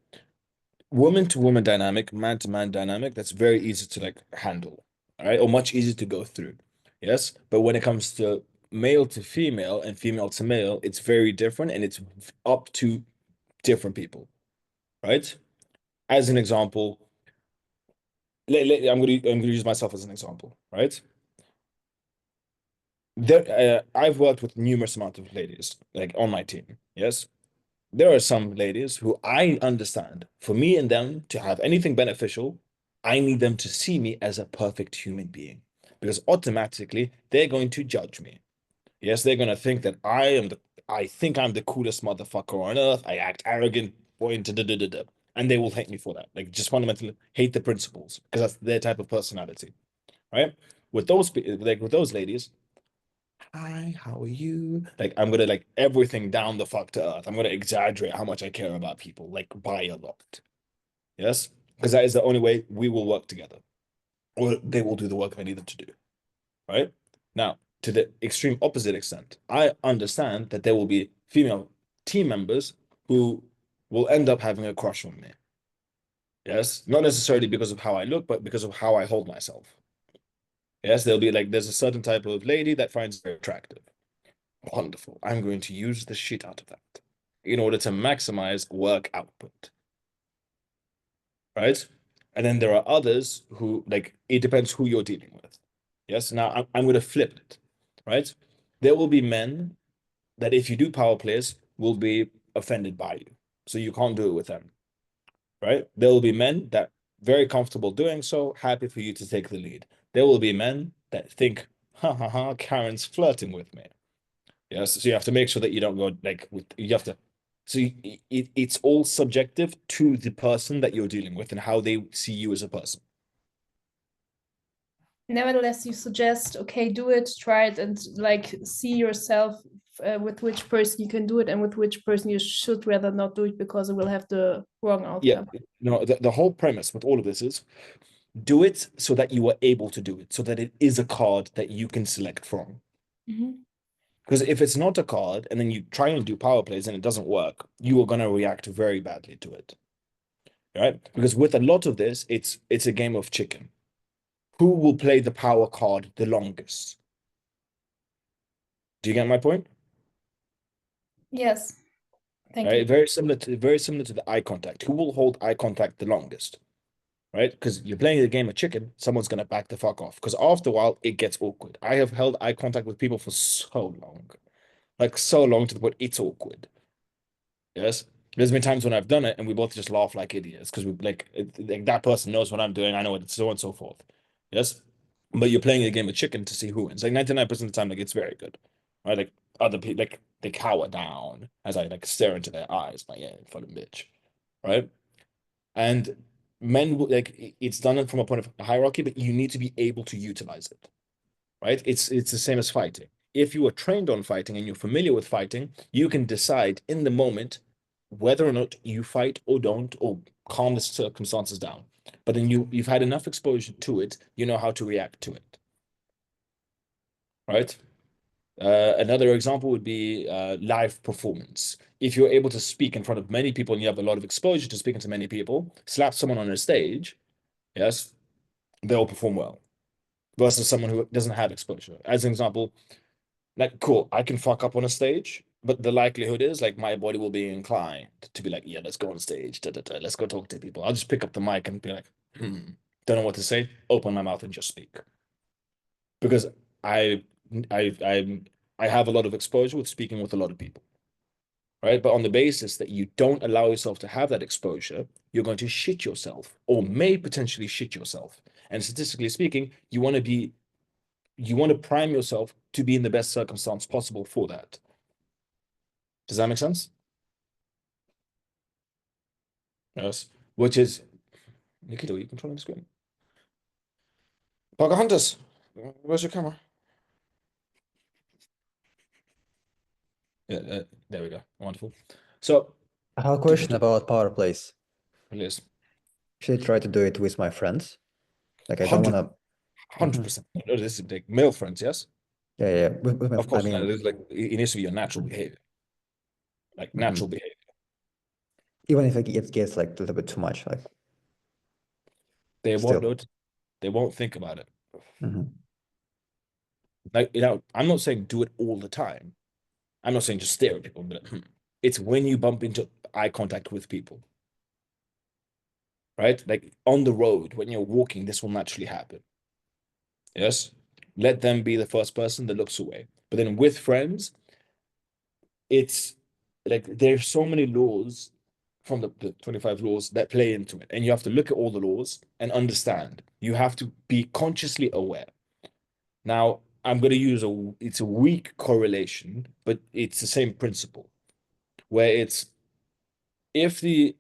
woman to woman dynamic, man to man dynamic, that's very easy to like handle, all right, or much easier to go through. Yes, but when it comes to male to female and female to male, it's very different and it's up to different people, right? As an example, I'm gonna use myself as an example, right? I've worked with numerous amount of ladies like on my team. Yes, there are some ladies who I understand for me and them to have anything beneficial, I need them to see me as a perfect human being because automatically they're going to judge me. Yes, they're going to think that I think I'm the coolest motherfucker on earth. I act arrogant, point, and they will hate me for that. Like just fundamentally hate the principles because that's their type of personality, right? With those ladies, hi, how are you? Like, I'm gonna like everything down the fuck to earth. I'm gonna exaggerate how much I care about people, like by a lot. Yes, because that is the only way we will work together, or they will do the work I need them to do. Right now, to the extreme opposite extent, I understand that there will be female team members who will end up having a crush on me. Yes, not necessarily because of how I look, but because of how I hold myself. Yes, there'll be like there's a certain type of lady that finds very attractive. Wonderful. I'm going to use the shit out of that in order to maximize work output. Right? And then there are others who, like, it depends who you're dealing with. Yes. Now I'm going to flip it. Right? There will be men that if you do power plays will be offended by you. So you can't do it with them. Right? There will be men that very comfortable doing so, happy for you to take the lead. There will be men that think, ha ha ha, Karen's flirting with me. Yes, so you have to make sure that you don't go like with you have to. So it's all subjective to the person that you're dealing with and how they see you as a person. Nevertheless, you suggest, okay, do it, try it, and like see yourself with which person you can do it and with which person you should rather not do it because it will have the wrong outcome. Yeah, no, the whole premise with all of this is do it so that you are able to do it, so that it is a card that you can select from. Because if it's not a card and then you try and do power plays and it doesn't work, you are going to react very badly to it. Right? Because with a lot of this, it's a game of chicken. Who will play the power card the longest? Do you get my point? Yes. Thank Right? you. Very similar to the eye contact. Who will hold eye contact the longest? Right? Because you're playing the game of chicken, someone's gonna back the fuck off. Because after a while, it gets awkward. I have held eye contact with people for so long. Like so long to the point it's awkward. Yes. There's been times when I've done it and we both just laugh like idiots because we like that person knows what I'm doing, I know it, so on and so forth. Yes. But you're playing a game of chicken to see who wins. Like 99% of the time, like it's very good. Right? Like other people like they cower down as I like stare into their eyes, like, yeah, fucking bitch. Right? And men like it's done from a point of hierarchy, but you need to be able to utilize it. Right? It's the same as fighting. If you are trained on fighting and you're familiar with fighting, you can decide in the moment whether or not you fight or don't, or calm the circumstances down. But then you've had enough exposure to it, you know how to react to it. Right? Another example would be live performance. If you're able to speak in front of many people and you have a lot of exposure to speaking to many people, slap someone on a stage, yes, they'll perform well. Versus someone who doesn't have exposure. As an example, like, cool, I can fuck up on a stage, but the likelihood is like my body will be inclined to be like, yeah, let's go on stage, let's go talk to people. I'll just pick up the mic and be like, don't know what to say, open my mouth and just speak. Because I have a lot of exposure with speaking with a lot of people. Right? But on the basis that you don't allow yourself to have that exposure, you're going to shit yourself or may potentially shit yourself. And statistically speaking, you want to prime yourself to be in the best circumstance possible for that. Does that make sense? Yes. Which is, Nikita, are you controlling the screen? Pocahontas, where's your camera? Yeah, there we go. Wonderful. So, I have a question about power plays. please. Should I try to do it with my friends? Like I don't want to. 100%. No, this is like male friends, yes? Yeah. Of course, I mean, it's like it needs to be your natural behavior. Like natural behavior. even if it gets like a little bit too much, like They still. they won't think about it. Mhm. Like, I'm not saying do it all the time. I'm not saying just stare at people, but it's when you bump into eye contact with people. Right? Like on the road, when you're walking, this will naturally happen. Yes? Let them be the first person that looks away. But then with friends, it's like there's so many laws from the 25 laws that play into it. And you have to look at all the laws and understand. You have to be consciously aware. Now, I'm going to use it's a weak correlation, but it's the same principle where it's if the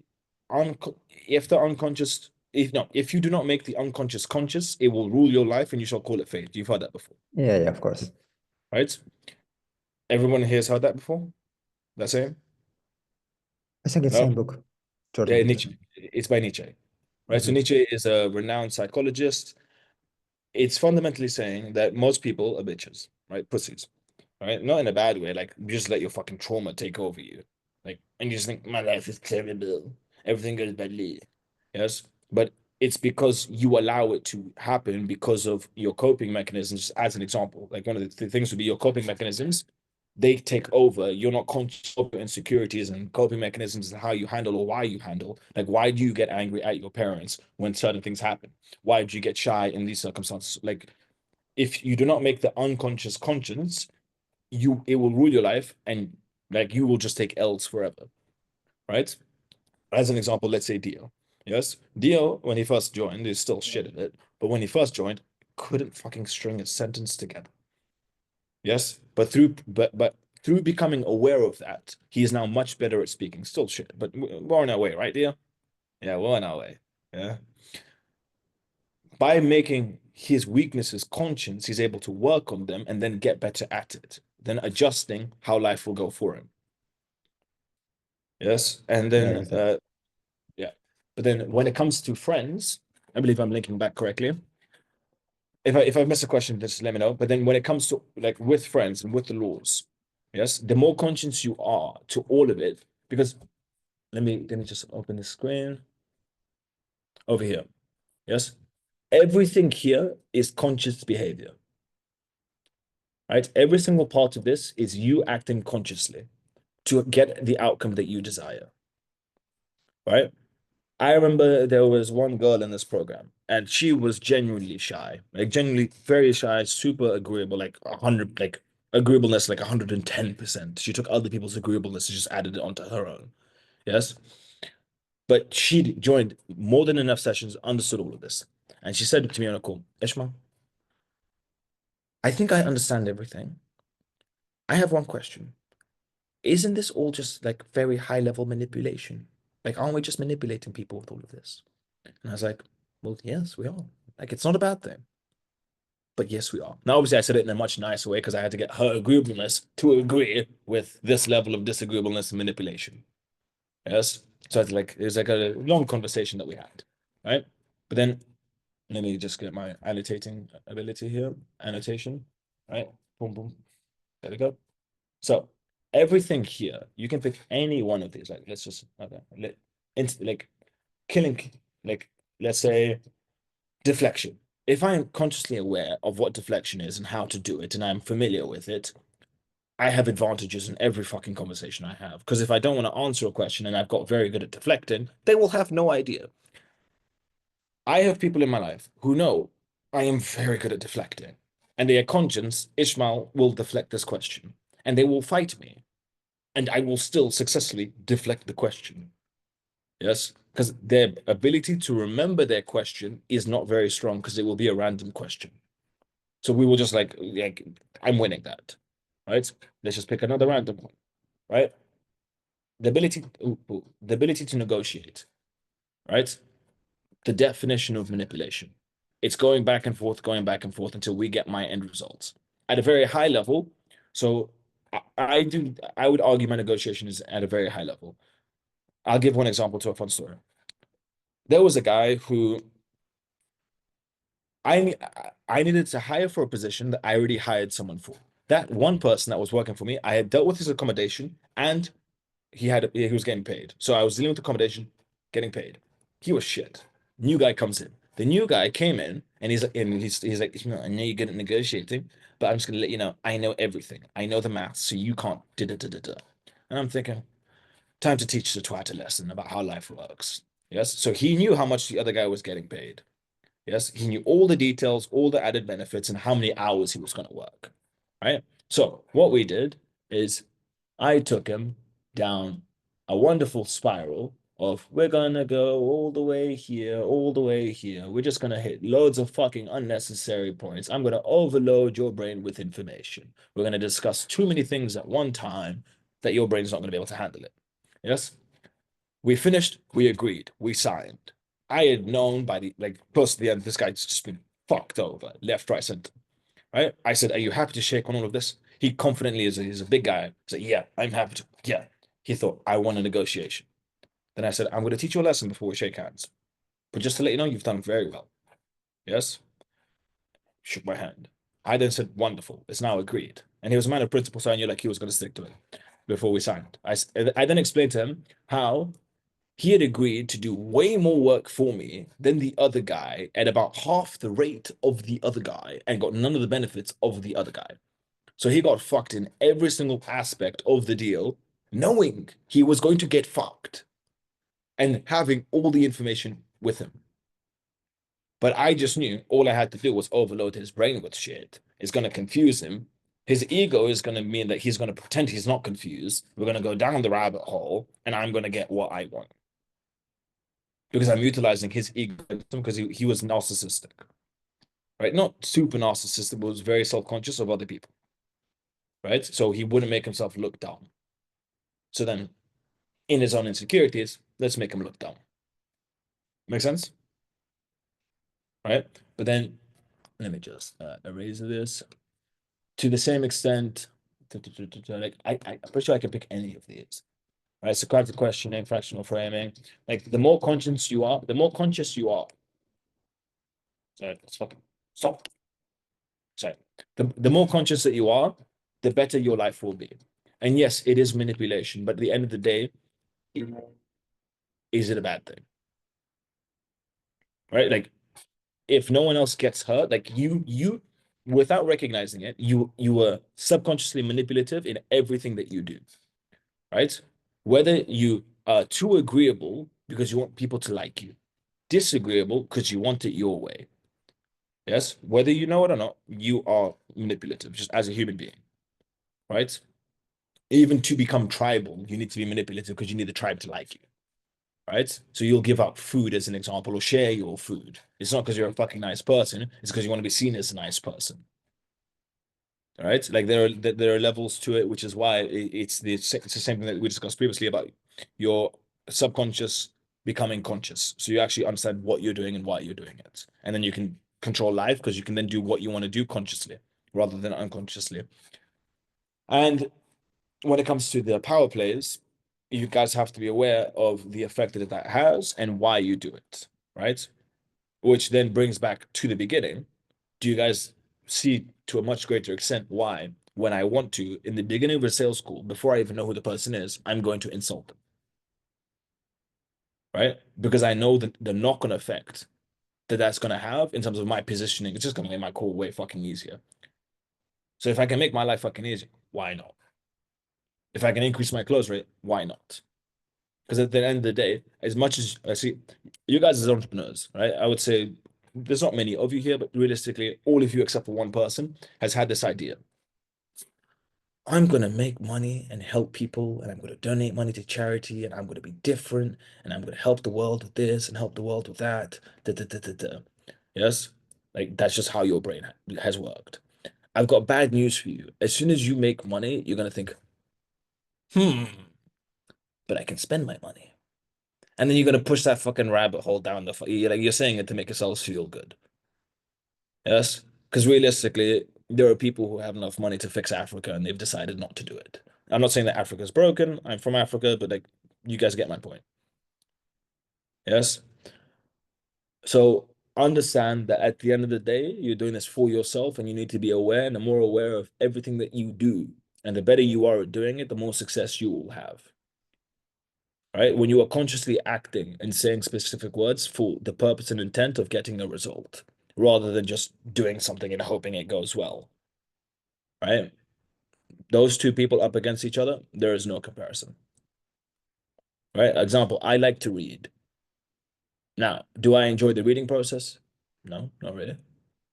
unconscious if you do not make the unconscious conscious, it will rule your life and you shall call it fate. You've heard that before. Yeah, of course. Right? Everyone here has heard that before? That same? I think it's No? same book. Jordan Yeah, Peterson. Nietzsche. It's by Nietzsche. Right? So Nietzsche is a renowned psychologist. It's fundamentally saying that most people are bitches, right? Pussies. Right? Not in a bad way, like you just let your fucking trauma take over you. Like, and you just think my life is terrible. Everything goes badly. Yes. But it's because you allow it to happen because of your coping mechanisms. As an example, like one of the things would be your coping mechanisms they take over. You're not conscious of your insecurities and coping mechanisms and how you handle or why you handle. Like, why do you get angry at your parents when certain things happen? Why do you get shy in these circumstances? Like, if you do not make the unconscious conscious, it will rule your life, and like you will just take L's forever, right? As an example, let's say Dio. Yes, Dio, when he first joined, is still shit at it, but when he first joined, couldn't fucking string a sentence together. Yes, but through becoming aware of that, he is now much better at speaking. Still shit, but we're on our way, right, Dio? Yeah, we're on our way. Yeah. By making his weaknesses conscious, he's able to work on them and then get better at it, then adjusting how life will go for him. Yes, and then exactly. yeah, but then when it comes to friends, I believe I'm linking back correctly. If I miss a question, just let me know. But then when it comes to like with friends and with the laws, yes, the more conscious you are to all of it, because let me just open the screen over here. Yes, everything here is conscious behavior. Right? Every single part of this is you acting consciously to get the outcome that you desire. Right? I remember there was one girl in this program, and she was genuinely shy, like genuinely very shy, super agreeable, like 100, like agreeableness, like 110%. She took other people's agreeableness and just added it onto her own. Yes. But she joined more than enough sessions, understood all of this. And she said to me on a call, Ishmael, I think I understand everything. I have one question. Isn't this all just like very high level manipulation? Like, aren't we just manipulating people with all of this? And I was like, well, yes, we are. Like, it's not a bad thing. But yes, we are. Now, obviously, I said it in a much nicer way because I had to get her agreeableness to agree with this level of disagreeableness and manipulation. Yes. So it's like, it was like a long conversation that we had. Right. But then let me just get my annotating ability here. Annotation. Right. Boom, boom. There we go. So everything here, you can pick any one of these. Like, let's just, okay, like killing, like, let's say deflection. If I'm consciously aware of what deflection is and how to do it, and I'm familiar with it, I have advantages in every fucking conversation I have. Because if I don't want to answer a question and I've got very good at deflecting, they will have no idea. I have people in my life who know I am very good at deflecting, and they are conscious Ishmael will deflect this question, and they will fight me, and I will still successfully deflect the question. Yes, because their ability to remember their question is not very strong because it will be a random question. So we will just like I'm winning that, right? Let's just pick another random one, right? The ability to negotiate, right? The definition of manipulation. It's going back and forth until we get my end results at a very high level. So I would argue my negotiation is at a very high level. I'll give one example to a fun story. There was a guy who I needed to hire for a position that I already hired someone for. That one person that was working for me, I had dealt with his accommodation, and he was getting paid. So I was dealing with accommodation, getting paid. He was shit. New guy comes in. The new guy came in, and he's like, I know you're good at negotiating, but I'm just gonna let you know, I know everything. I know the maths, so you can't. Da da da da da. And I'm thinking, time to teach the twat a lesson about how life works. Yes. So he knew how much the other guy was getting paid. Yes, he knew all the details, all the added benefits, and how many hours he was going to work. Right. So what we did is I took him down a wonderful spiral of we're gonna go all the way here, all the way here. We're just gonna hit loads of fucking unnecessary points. I'm gonna overload your brain with information. We're gonna discuss too many things at one time that your brain's not gonna be able to handle it. Yes. We finished, we agreed, we signed. I had known by the close to the end, this guy's just been fucked over, left, right, center. Right? I said, are you happy to shake on all of this? He confidently he's a big guy. He said, yeah, I'm happy to. Yeah. He thought, I want a negotiation. Then I said, I'm going to teach you a lesson before we shake hands. But just to let you know, you've done very well. Yes? Shook my hand. I then said, wonderful. It's now agreed. And he was a man of principle, so I knew like he was going to stick to it before we signed. I then explained to him how he had agreed to do way more work for me than the other guy at about half the rate of the other guy and got none of the benefits of the other guy. So he got fucked in every single aspect of the deal, knowing he was going to get fucked and having all the information with him. But I just knew all I had to do was overload his brain with shit. It's going to confuse him. His ego is going to mean that he's going to pretend he's not confused. We're going to go down the rabbit hole, and I'm going to get what I want. Because I'm utilizing his ego because he was narcissistic. Right? Not super narcissistic, but was very self-conscious of other people. Right? So he wouldn't make himself look down. So then, in his own insecurities, let's make him look down. Make sense? Right? But then, let me just erase this. To the same extent, like I'm pretty sure I can pick any of these. Right? Socratic questioning, fractional framing. Like the more conscious you are, sorry, let's fucking stop. Sorry. The more conscious that you are, the better your life will be. And yes, it is manipulation, but at the end of the day, is it a bad thing? Right? Like if no one else gets hurt, like you without recognizing it, you were subconsciously manipulative in everything that you do. Right? Whether you are too agreeable because you want people to like you, disagreeable because you want it your way. Yes, whether you know it or not, you are manipulative just as a human being. Right? Even to become tribal, you need to be manipulative because you need the tribe to like you. Right? So you'll give up food as an example or share your food. It's not because you're a fucking nice person, it's because you want to be seen as a nice person. All right? Like there are levels to it, which is why it's the same thing that we discussed previously about your subconscious becoming conscious. So you actually understand what you're doing and why you're doing it. And then you can control life because you can then do what you want to do consciously rather than unconsciously. And when it comes to the power plays, you guys have to be aware of the effect that that has and why you do it, right? Which then brings back to the beginning. Do you guys see to a much greater extent why, when I want to, in the beginning of a sales call, before I even know who the person is, I'm going to insult them, right? Because I know that the knock-on effect that that's going to have in terms of my positioning, it's just going to make my call way fucking easier. So if I can make my life fucking easy, why not? If I can increase my close rate, why not? Because at the end of the day, as much as I see you guys as entrepreneurs, right? I would say there's not many of you here, but realistically, all of you except for one person has had this idea. I'm going to make money and help people, and I'm going to donate money to charity, and I'm going to be different, and I'm going to help the world with this and help the world with that. Yes? Like that's just how your brain has worked. I've got bad news for you. As soon as you make money, you're going to think, but I can spend my money. And then you're going to push that fucking rabbit hole down you're saying it to make yourselves feel good. Yes? Because realistically, there are people who have enough money to fix Africa and they've decided not to do it. I'm not saying that Africa is broken. I'm from Africa, but like you guys get my point. Yes? So understand that at the end of the day, you're doing this for yourself and you need to be aware and more aware of everything that you do. And the better you are at doing it, the more success you will have. Right? When you are consciously acting and saying specific words for the purpose and intent of getting a result, rather than just doing something and hoping it goes well. Right? Those two people up against each other, there is no comparison. Right? Example, I like to read. Now, do I enjoy the reading process? No, not really.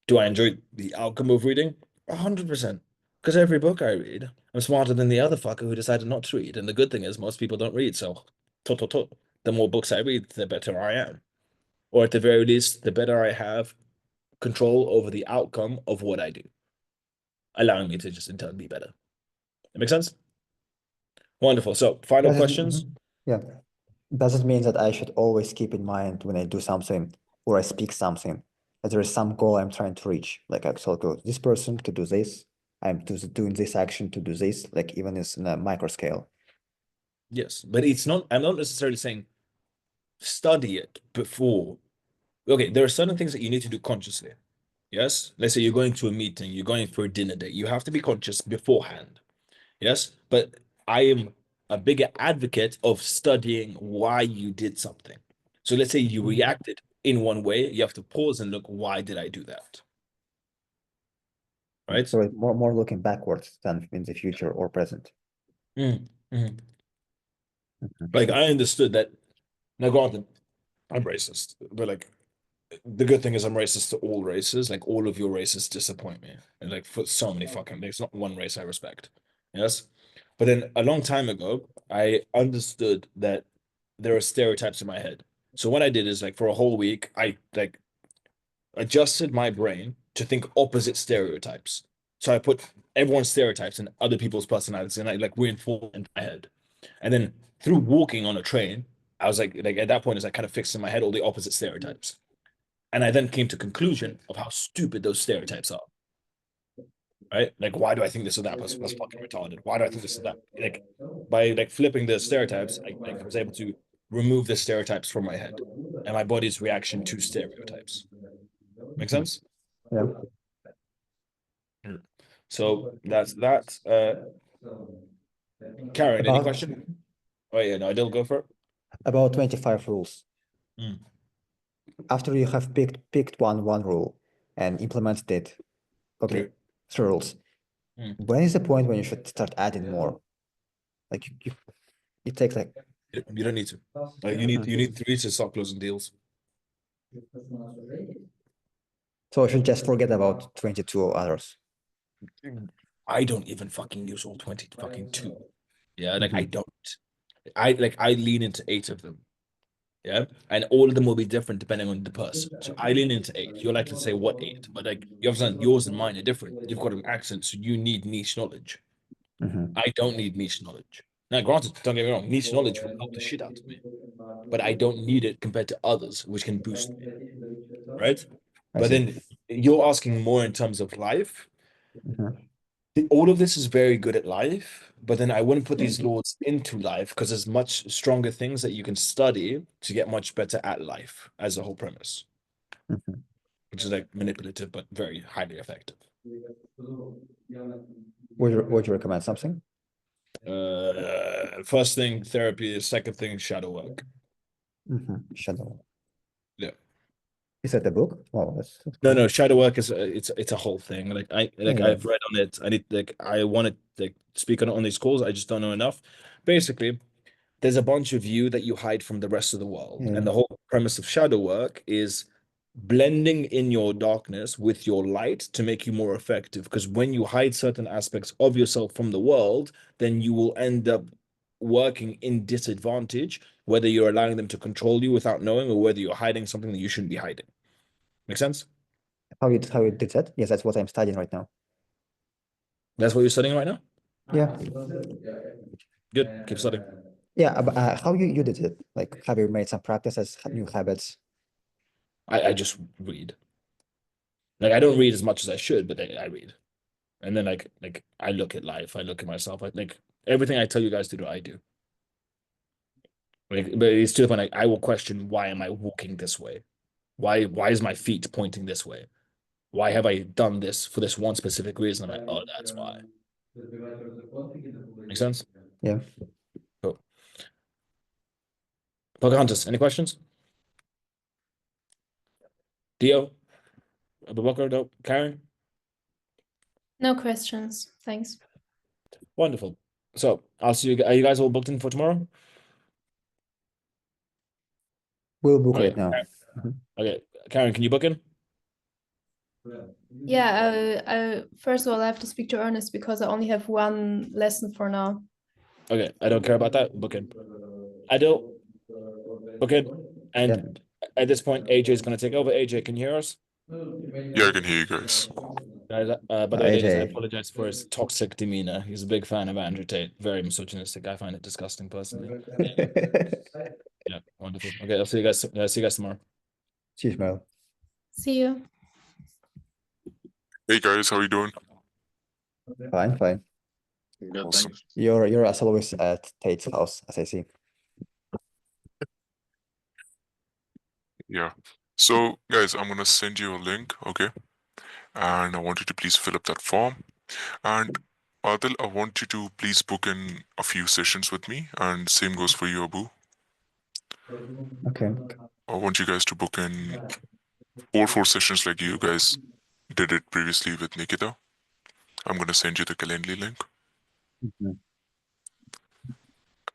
Do I enjoy the outcome of reading? 100%. Because every book I read, I'm smarter than the other fucker who decided not to read. And the good thing is most people don't read, so the more books I read, the better I am. Or at the very least, the better I have control over the outcome of what I do, allowing me to just in turn be better. That makes sense? Wonderful. So final questions? Yeah. Does it mean that I should always keep in mind when I do something or I speak something that there is some goal I'm trying to reach? Like I told you, this person to do this, I'm doing this action to do this, like even in a micro scale. Yes, but I'm not necessarily saying study it before. Okay, there are certain things that you need to do consciously. Yes, let's say you're going to a meeting, you're going for a dinner date. You have to be conscious beforehand. Yes, but I am a bigger advocate of studying why you did something. So let's say you reacted in one way, you have to pause and look, why did I do that? right? So it's more looking backwards than in the future or present. Mm, mhm. Mhm. Like I understood that. Now, granted, I'm racist, but like the good thing is I'm racist to all races. Like all of your races disappoint me, and like for so many fucking. There's not one race I respect. Yes, but then a long time ago, I understood that there are stereotypes in my head. So what I did is like for a whole week, I like adjusted my brain to think opposite stereotypes. So I put everyone's stereotypes and other people's personalities, and I like reinforced in my head. And then through walking on a train, I was like at that point, is I kind of fixed in my head all the opposite stereotypes. And I then came to conclusion of how stupid those stereotypes are. Right? Like, why do I think this or that person was fucking retarded? Why do I think this or that? Like, by like flipping the stereotypes, I was able to remove the stereotypes from my head and my body's reaction to stereotypes. Make sense? Yeah. So that's that. Karen, any question? Oh yeah, no, I'll go for it. About 25 rules. Mm. After you have picked one rule and implemented it, okay, 3 rules. When is the point when you should start adding more? Like it takes like You don't need to. Like you need 3 to start closing deals. so I should just forget about 22 others. I don't even fucking use all 20 fucking 2. Yeah, like I don't. I lean into 8 of them. Yeah, and all of them will be different depending on the person. So I lean into 8. You're likely to say what 8, but like you understand, yours and mine are different. You've got an accent, so you need niche knowledge. I don't need niche knowledge. Now, granted, don't get me wrong, niche knowledge will help the shit out of me, but I don't need it compared to others, which can boost me, right? I But see. then you're asking more in terms of life. Mhm. All of this is very good at life, but then I wouldn't put these laws into life because there's much stronger things that you can study to get much better at life as a whole premise, Mhm. which is like manipulative but very highly effective. Would you recommend something? First thing, therapy. Second thing, shadow work. Shadow. Yeah. Is that the book? Oh, that's No, shadow work is it's a whole thing. Like Yeah. I've read on it. I want to like speak on these calls. I just don't know enough. Basically, there's a bunch of you that you hide from the rest of the world. Yeah. And the whole premise of shadow work is blending in your darkness with your light to make you more effective. Because when you hide certain aspects of yourself from the world, then you will end up working in disadvantage, whether you're allowing them to control you without knowing or whether you're hiding something that you shouldn't be hiding. Make sense? How you did that? Yes, that's what I'm studying right now. That's what you're studying right now? Yeah. Good. Keep studying. Yeah, but how you did it? Like, have you made some practices, new habits? I just read. Like I don't read as much as I should, but I read. And then like I look at life, I look at myself, I like everything I tell you guys to do, I do. Like, but it's to the point like I will question, why am I walking this way? Why is my feet pointing this way? Why have I done this for this one specific reason? I'm like, oh, that's why. Make sense? Yeah. Cool. Pocahontas, any questions? Dio? Abubakar? No? Karen? No questions. Thanks. Wonderful. So I'll see you. Are you guys all booked in for tomorrow? We'll book Okay. right now. Okay. Karen, can you book in? Yeah, I first of all I have to speak to Ernest because I only have one lesson for now. Okay. I don't care about that. Book in. I don't. Book in. And at this point, AJ is going to take over. AJ, can you hear us? Yeah, I can hear you guys. Guys, by the way, ladies, I AJ. apologize for his toxic demeanor. He's a big fan of Andrew Tate. Very misogynistic. I find it disgusting personally. Yeah, wonderful. Okay, I'll see you guys. See you guys tomorrow. Cheers, Mel. See you. Hey guys, how you doing? Fine. Good, Awesome. thanks. You're as always at Tate's house, as I see. Yeah. So guys, I'm gonna send you a link, okay? And I want you to please fill up that form. And Adil, I want you to please book in a few sessions with me, and same goes for you, Abu. Okay. I want you guys to book in 4 sessions like you guys did it previously with Nikita. I'm gonna send you the Calendly link. Mhm.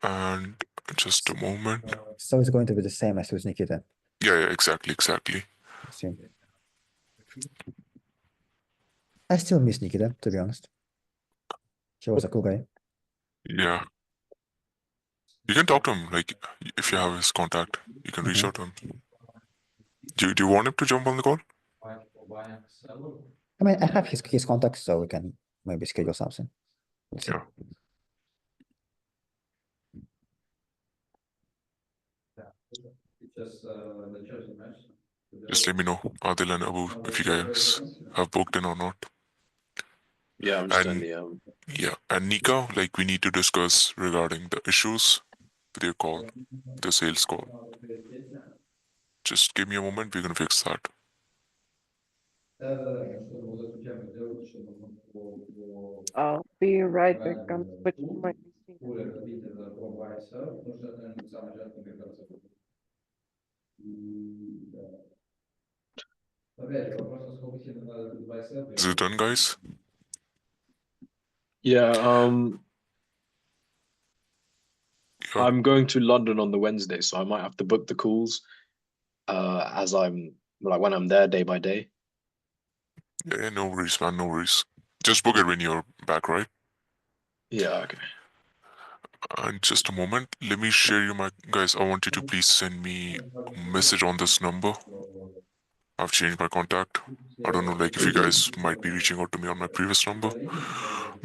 And just a moment. So it's going to be the same as with Nikita. Yeah, exactly. I assume. I still miss Nikita, to be honest. He was a cool guy. Yeah. You can talk to him, like, if you have his contact, you can reach Mhm. out to him. Do you want him to jump on the call? I mean, I have his contact, so we can maybe schedule something. Let's see. Yeah. Just let me know, Adil and Abu, if you guys have booked in or not. Yeah, I'm just in And the yeah, and Nika, like, we need to discuss regarding the issues with your call, the sales call. Just give me a moment, we're gonna fix that. I'll be right back. I'm switching my PC. Is it done, guys? yeah. Yeah. I'm going to London on the Wednesday, so I might have to book the calls as I'm like when I'm there day by day. Yeah, no worries, man, no worries. Just book it when you're back, right? Yeah, okay. And just a moment, let me share you my guys. I want you to please send me a message on this number. I've changed my contact. I don't know, like, if you guys might be reaching out to me on my previous number,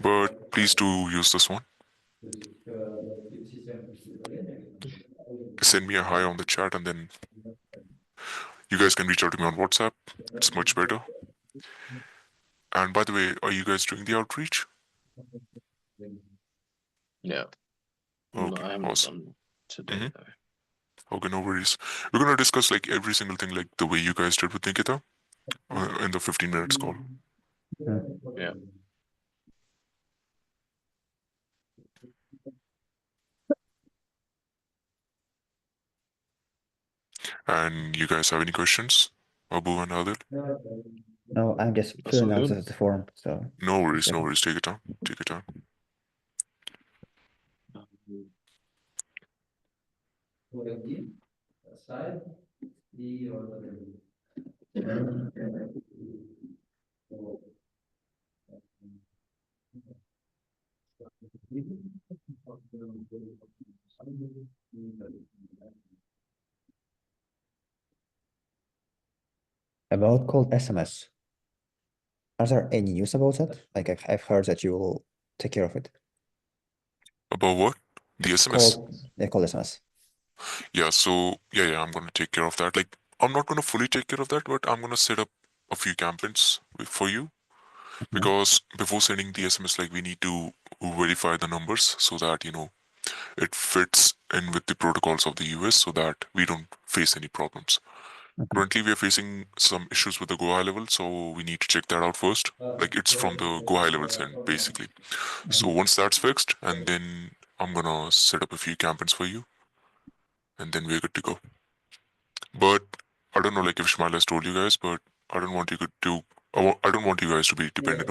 but please do use this one. Send me a hi on the chat, and then you guys can reach out to me on WhatsApp. It's much better. And by the way, are you guys doing the outreach? Yeah. Okay, I haven't awesome. done today Mhm. though. Okay, no worries. We're gonna discuss like every single thing, like the way you guys did with Nikita, in the 15 minutes call. Yeah. And you guys have any questions, Abu and Adil? No, I'm just That's filling all out good. the form, so. No worries, Okay. no worries. Take your time. Take your time. About cold SMS. Are there any news about that? Like I've heard that you will take care of it. About what? The SMS. Cold SMS. Yeah. So yeah, I'm gonna take care of that. Like, I'm not gonna fully take care of that, but I'm gonna set up a few campaigns for you, because before sending the SMS, like, we need to verify the numbers so that it fits in with the protocols of the US, so that we don't face any problems. Currently, we are facing some issues with the Go High level, so we need to check that out first. Like, it's from the Go High levels end, basically. So once that's fixed, and then I'm gonna set up a few campaigns for you, and then we're good to go. But I don't know, like, if Ishmael has told you guys, but I don't want you to I don't want you guys to be dependent